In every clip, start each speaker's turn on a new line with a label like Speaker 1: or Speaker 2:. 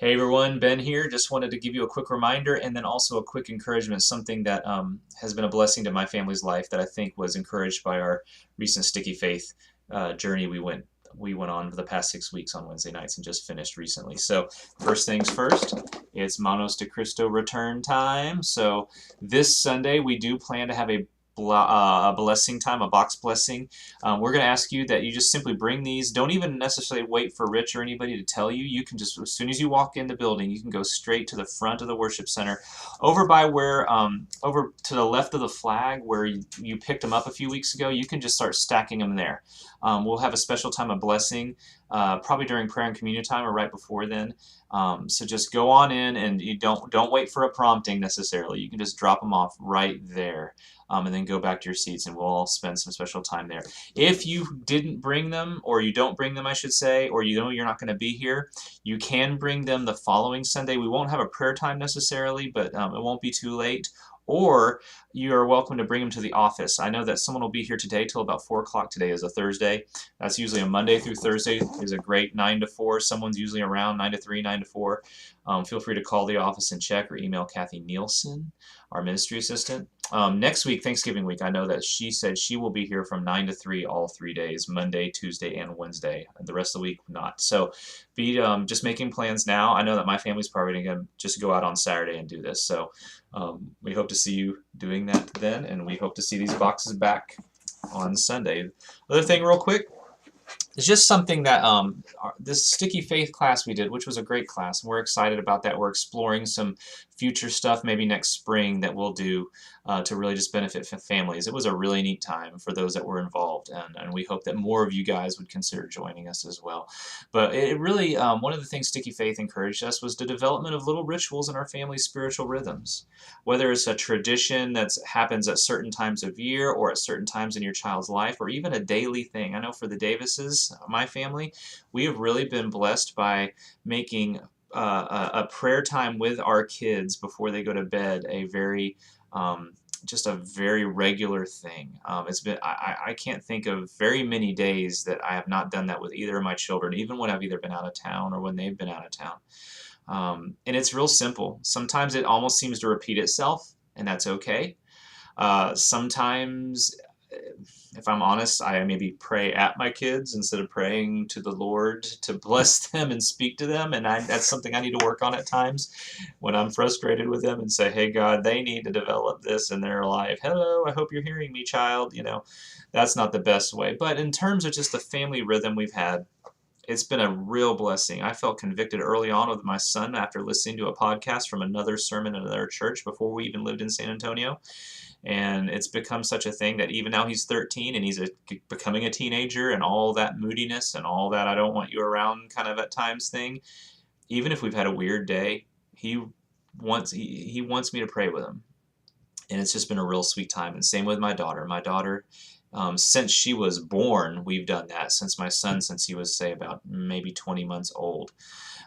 Speaker 1: Hey everyone, Ben here. Just wanted to give you a quick reminder and then also a quick encouragement, something that has been a blessing to my family's life that I think was encouraged by our recent Sticky Faith journey we went on for the past 6 weeks on Wednesday nights and just finished recently. So first things first, it's Manos de Cristo return time. So this Sunday we do plan to have a blessing time, a box blessing. We're going to ask you that you just simply bring these. Don't even necessarily wait for Rich or anybody to tell you. You can just, as soon as you walk in the building, you can go straight to the front of the worship center, over by where, over to the left of the flag where you picked them up a few weeks ago. You can just start stacking them there. We'll have a special time of blessing, probably during prayer and communion time or right before then. So just go on in, and you don't wait for a prompting necessarily. You can just drop them off right there. And then go back to your seats, and we'll all spend some special time there. If you didn't bring them, or you don't bring them, I should say, or you know you're not going to be here, you can bring them the following Sunday. We won't have a prayer time necessarily, but it won't be too late. Or you are welcome to bring them to the office. I know that someone will be here today till about 4 o'clock. Today is a Thursday. That's usually a Monday through Thursday is a great 9 to 4. Someone's usually around 9 to 3, 9 to 4. Feel free to call the office and check, or email Kathy Nielsen, our ministry assistant. Next week, Thanksgiving week, I know that she said she will be here from 9 to 3 all 3 days, Monday, Tuesday, and Wednesday. The rest of the week, not. So be just making plans now. I know that my family's probably going to just go out on Saturday and do this. So we hope to see you doing that then, and we hope to see these boxes back on Sunday. Other thing real quick, it's just something that this Sticky Faith class we did, which was a great class, and we're excited about that. We're exploring some future stuff maybe next spring that we'll do to really just benefit families. It was a really neat time for those that were involved, and we hope that more of you guys would consider joining us as well. But it really, one of the things Sticky Faith encouraged us was the development of little rituals in our family's spiritual rhythms. Whether it's a tradition that happens at certain times of year or at certain times in your child's life, or even a daily thing. I know for the Davises, my family, we have really been blessed by making a prayer time with our kids before they go to bed a very just a very regular thing. It's been I can't think of very many days that I have not done that with either of my children, even when I've either been out of town or when they've been out of town. And it's real simple. Sometimes it almost seems to repeat itself, and that's okay. Sometimes, if I'm honest, I maybe pray at my kids instead of praying to the Lord to bless them and speak to them, and that's something I need to work on at times when I'm frustrated with them and say, hey, God, they need to develop this in their life. Hello, I hope you're hearing me, child. That's not the best way. But in terms of just the family rhythm we've had, it's been a real blessing. I felt convicted early on with my son after listening to a podcast from another sermon in another church before we even lived in San Antonio. And it's become such a thing that even now he's 13 and he's becoming a teenager, and all that moodiness and all that I don't want you around kind of at times thing. Even if we've had a weird day, he wants me to pray with him. And it's just been a real sweet time. And same with my daughter. My daughter, since she was born, we've done that. Since my son, since he was, say, about maybe 20 months old.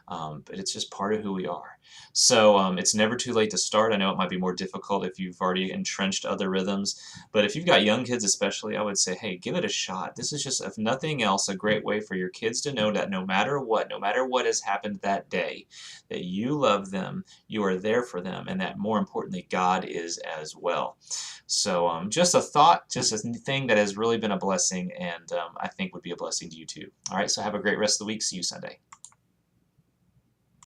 Speaker 1: But it's just part of who we are. So it's never too late to start. I know it might be more difficult if you've already entrenched other rhythms, but if you've got young kids especially, I would say, hey, give it a shot. This is just, if nothing else, a great way for your kids to know that no matter what has happened that day, that you love them, you are there for them, and that more importantly, God is as well. So just a thought, just a thing that has really been a blessing, and I think would be a blessing to you too. All right, so have a great rest of the week. See you Sunday.